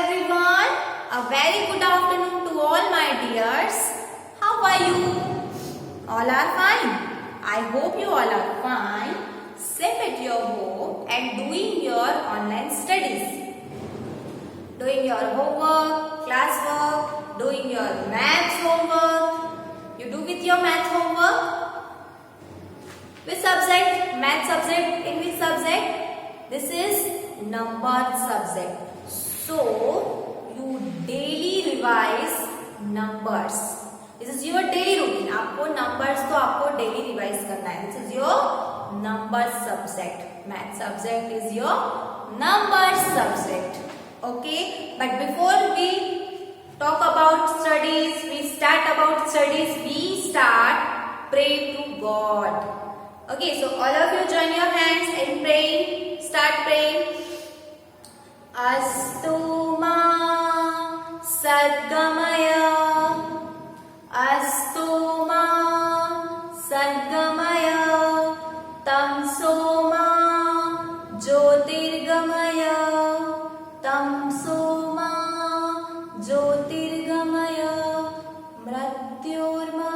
everyone. A very good afternoon to all my dears. How are you? All are fine. I hope you all are fine, safe at your home and doing your online studies. Doing your homework, classwork, doing your maths homework. You do with your maths homework? Which subject? Math subject. In which subject? This is number subject. So you daily revise numbers. This is your daily routine. आपको numbers तो आपको daily revise करना है. This is your number subject. Math subject is your number subject. Okay. But before we talk about studies, we start pray to God. Okay, so all of you join your hands and pray. Start praying. Astu ma sadgamaya. Astu ma sadgamaya. Tamso ma jyotirgamaya. Tamso ma jyotirgamaya. Mrityorma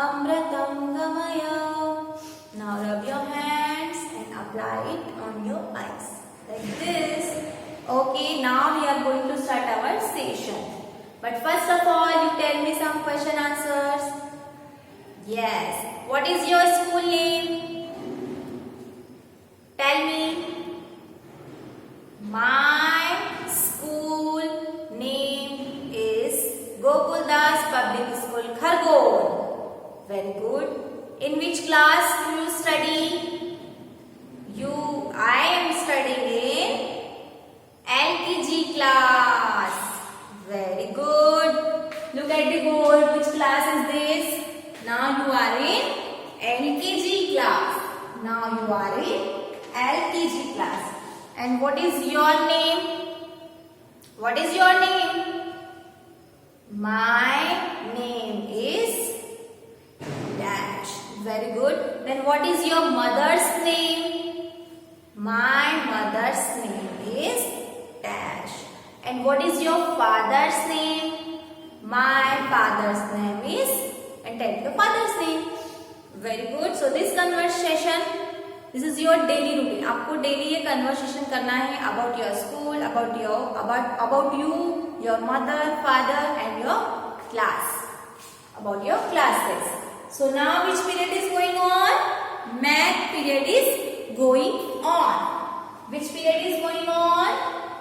amratangamaya. Now rub your hands and apply it on your eyes like this. Okay, now we are going to start our session. But first of all, you tell me some question answers. Yes. What is your school name? Tell me. My school name is Gokuldas Public School, Khargone. Very good. In which class do you study? I am studying in LKG class. Very good. Look at the board. Which class is this? Now you are in LKG class. And what is your name? What is your name? My name is dash. Very good. Then what is your mother's name? My mother's name is dash. And what is your father's name? My father's name is, and tell the father's name. Very good. So this conversation, this is your daily routine. आपको daily ये conversation करना है about your school, about you, your mother, father, and your class, about your classes. So now which period is going on? Math period is going on. Which period is going on?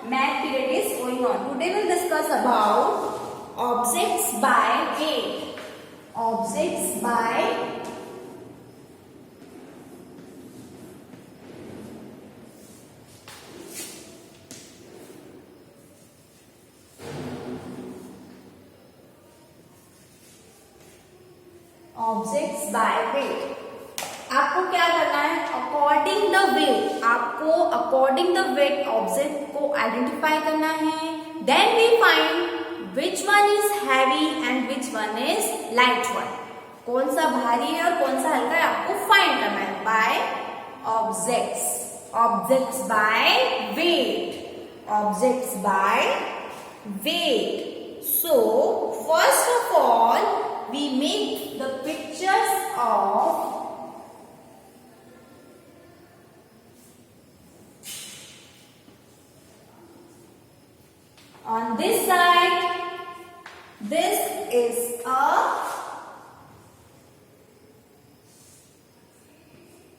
Math period is going on. Today we will discuss about objects by weight. Objects by weight. आपको क्या करना है? According the weight object को identify करना है. Then we find which one is heavy and which one is light one. कौन सा भारी है और कौन सा हल्का है आपको फाइंड करना है by objects by weight. So first of all we make the pictures of on this side. This is a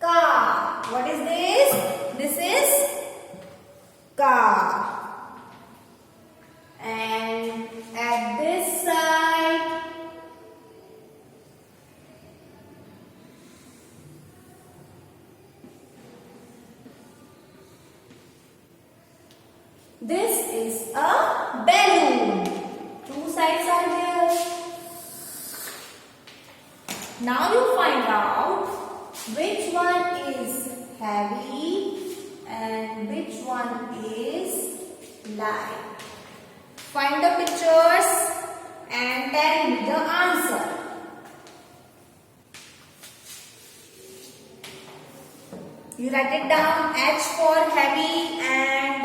car. What is this? This is car. And at this side, this is a balloon. Two sides are there. Now you find out which one is heavy and which one is light. Find the pictures and tell me the answer. You write it down. H for heavy and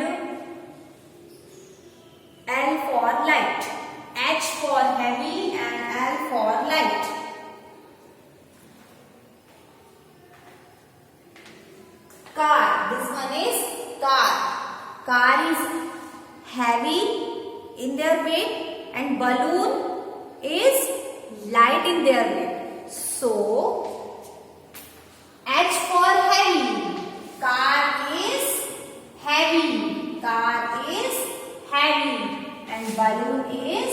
This one is car. Car is heavy in their weight and balloon is light in their weight. So H for heavy. Car is heavy. Car is heavy and balloon is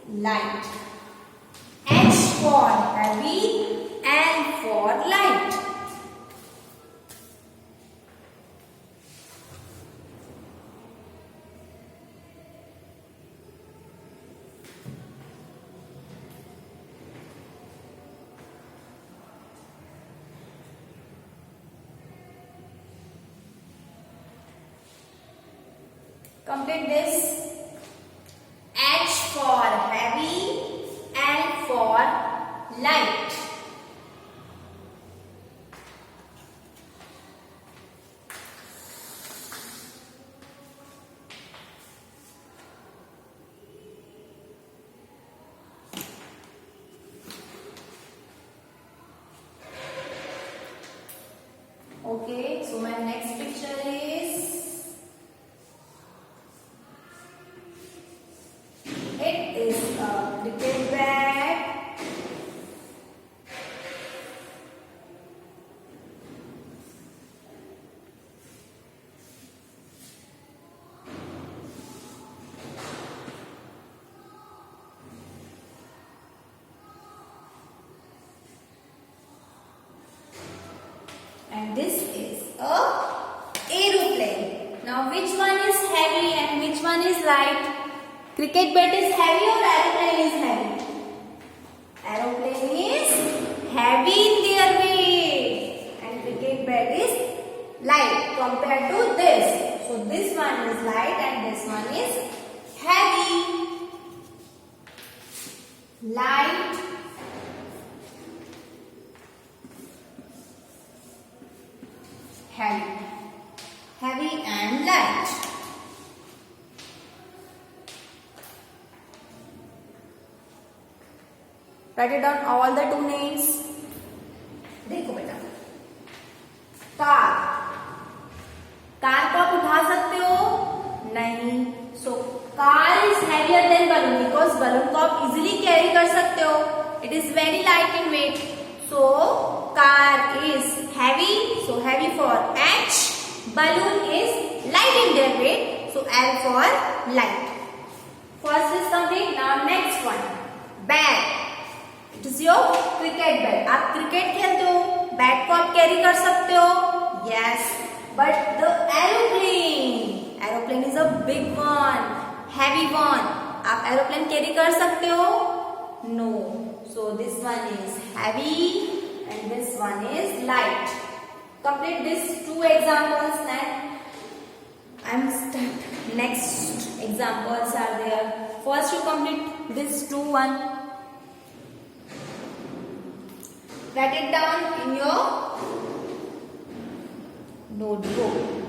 light. H for heavy, L for light. Complete this. H for heavy, L for light. Okay, so my next picture is, it is a cricket bat. And this is a aeroplane. Now which one is heavy and which one is light? Cricket bat is heavy or aeroplane is heavy? Aeroplane is heavy in their weight and cricket bat is light compared to this. So this one is light and this one is heavy. Light, heavy. Heavy and light. Write it down all the two names. देखो बेटा, car. Car को आप उठा सकते हो? नहीं. So car is heavier than balloon because balloon को आप easily carry कर सकते हो. It is very light in weight. So car is heavy. So heavy for H. Balloon is light in their weight. So L for light. First is complete. Now next one. Bat. It is your cricket bat. आप cricket खेलते हो, bat को आप carry कर सकते हो. Yes. But the aeroplane is a big one, heavy one. आप aeroplane carry कर सकते हो? No. So this one is heavy and this one is light. Complete these two examples. Next examples are there. First you complete this two one. Write it down in your notebook.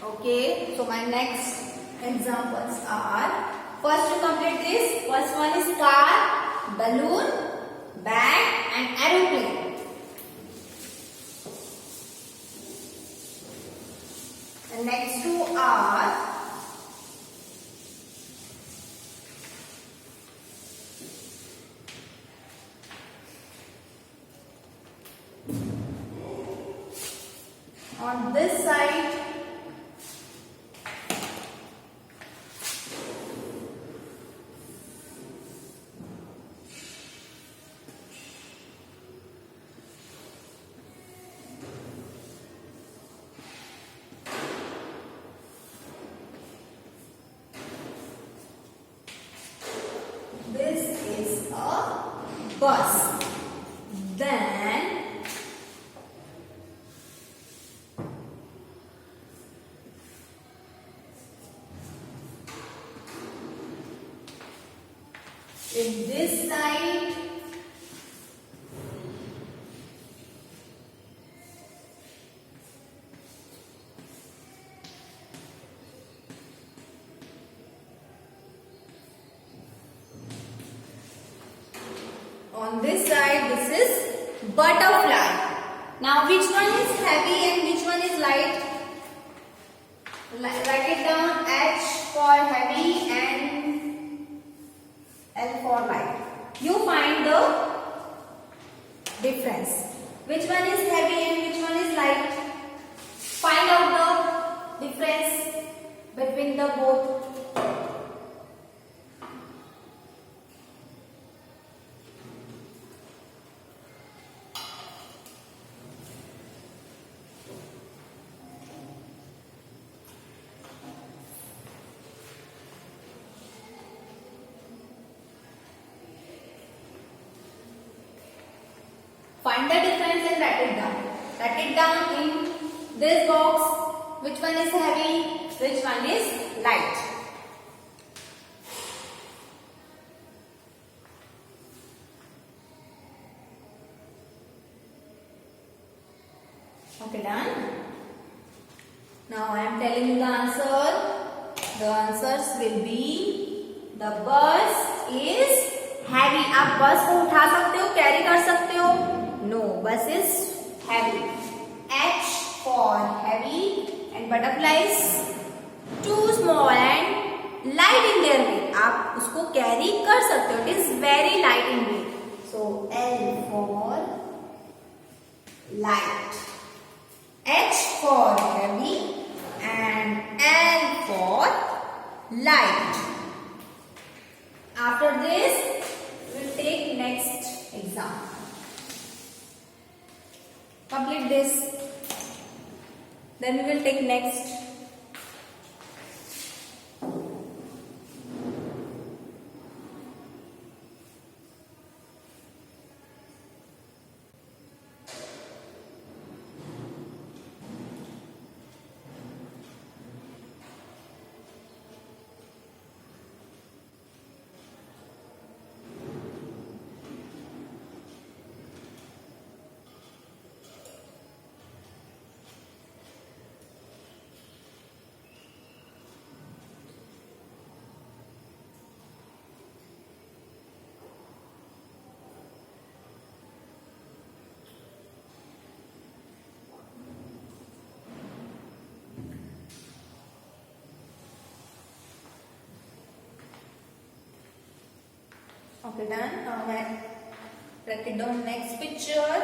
Okay, so my next examples are, first to complete this, first one is car, balloon, bat and aeroplane. The next two are on this side. This is a bus. Then in this side, on this side, this is butterfly. Now, which one is heavy and which one is light? Write it down. H for heavy and L for light. You find the difference. Which one is heavy and which one is light? Find out the difference between the both. Find the difference and write it down. Write it down in this box. Which one is heavy? Which one is light? Okay, done. Now I am telling you the answer. The answers will be the bus is heavy. आप बस को उठा सकते हो, carry कर सकते हो? No, bus is heavy. H for heavy and butterflies too small and light in their weight. आप उसको कैरी कर सकते हो. It is very light in weight. So L for light, H for heavy and L for light. After this, we will take next exam. Complete this. Then we will take next. Okay, done. Now write it down. Next picture.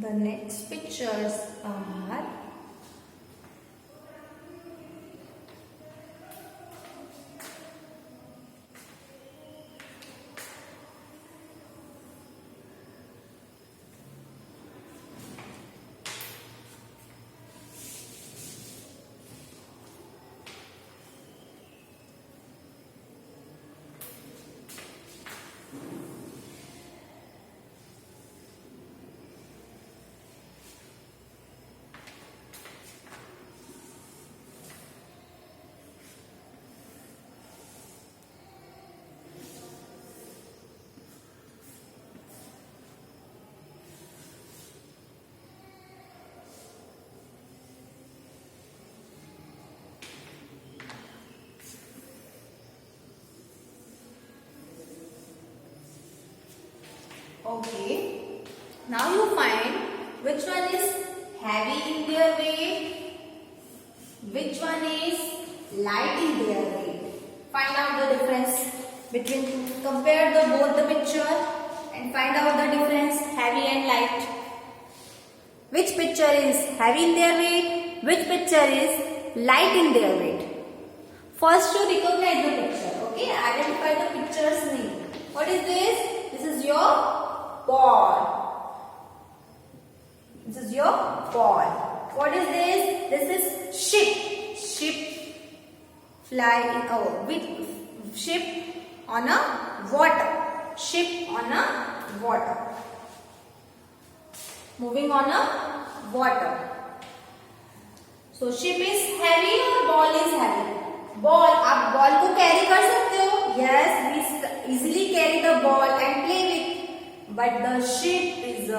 The next pictures are okay. Now you find which one is heavy in their weight, which one is light in their weight. Find out the difference between, compare the both the picture and find out the difference heavy and light. Which picture picture is heavy in their weight, which picture is light in their weight. First you recognize the picture, okay? Identify the picture's name. What is this? This is your ball. This is your ball. What is this? This is ship. Ship fly in with ship on a water. Ship on a water. Moving on a water. So ship is heavy or ball is heavy? Ball. आप ball को carry कर सकते हो? Yes, we easily carry the ball and play with. But the ship is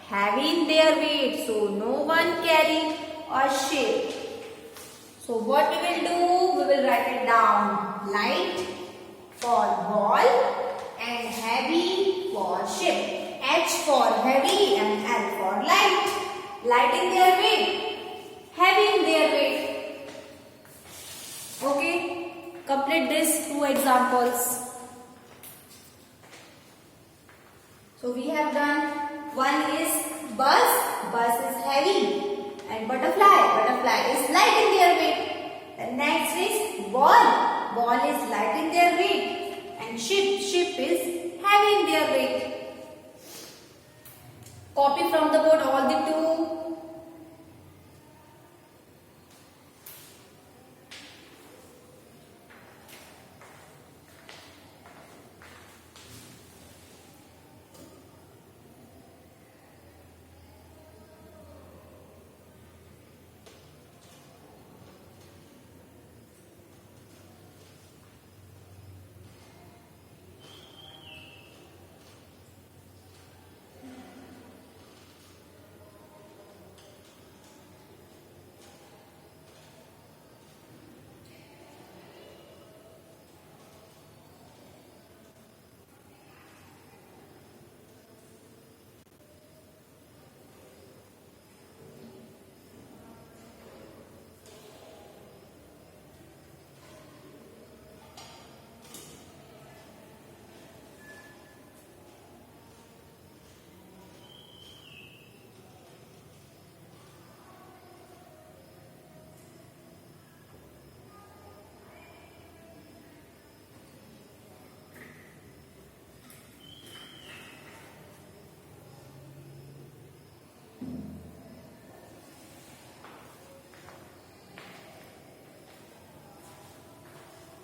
heavy in their weight, so no one carry a ship. So what we will do? We will write it down. Light for ball and heavy for ship. H for heavy and L for light. Light in their weight, heavy in their weight. Okay, complete these two examples. So we have done, one is bus, bus is heavy, and butterfly, butterfly is light in their weight. The next is ball, ball is light in their weight, and ship, ship is heavy in their weight. Copy from the board all the two.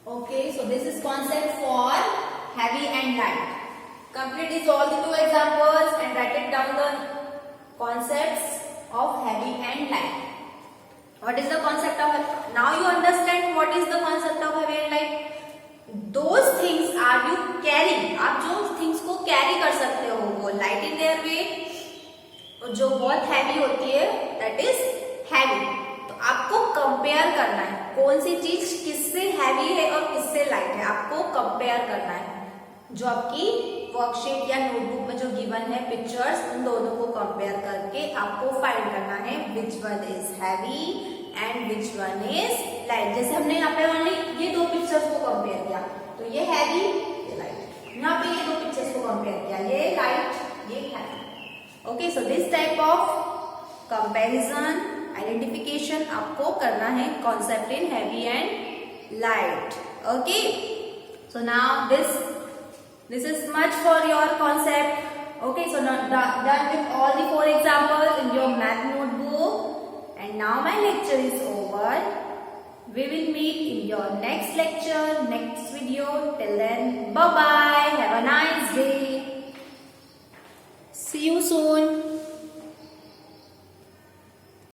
Okay, so this is concept for heavy and light. Complete these all the two examples and write it down the concepts of heavy and light. What is the concept of heavy? Now you understand what is the concept of heavy and light. Those things are you carrying. आप जो things को carry कर सकते हो वो light in their weight और जो बहुत heavy होती है that is heavy. तो आपको कंपेयर करना है कौन सी चीज किससे हैवी है और किससे लाइट है, आपको कंपेयर करना है. जो आपकी वर्कशीट या नोटबुक में जो गिवन है पिक्चर्स, उन दोनों को कंपेयर करके आपको फाइंड करना है विच one is heavy and which one is light. जैसे हमने यहाँ पे ये दो पिक्चर्स को कंपेयर किया तो ये हैवी ये लाइट, यहाँ पे ये दो पिक्चर्स को कंपेयर किया ये लाइट ये heavy. Okay, so this type of comparison identification आपको करना है concept in heavy and light. Okay, so now this is much for your concept. Okay, so now done with all the 4 examples in your math notebook, and now my lecture is over. We will meet in your next lecture, next video. Till then, bye bye, have a nice day, see you soon.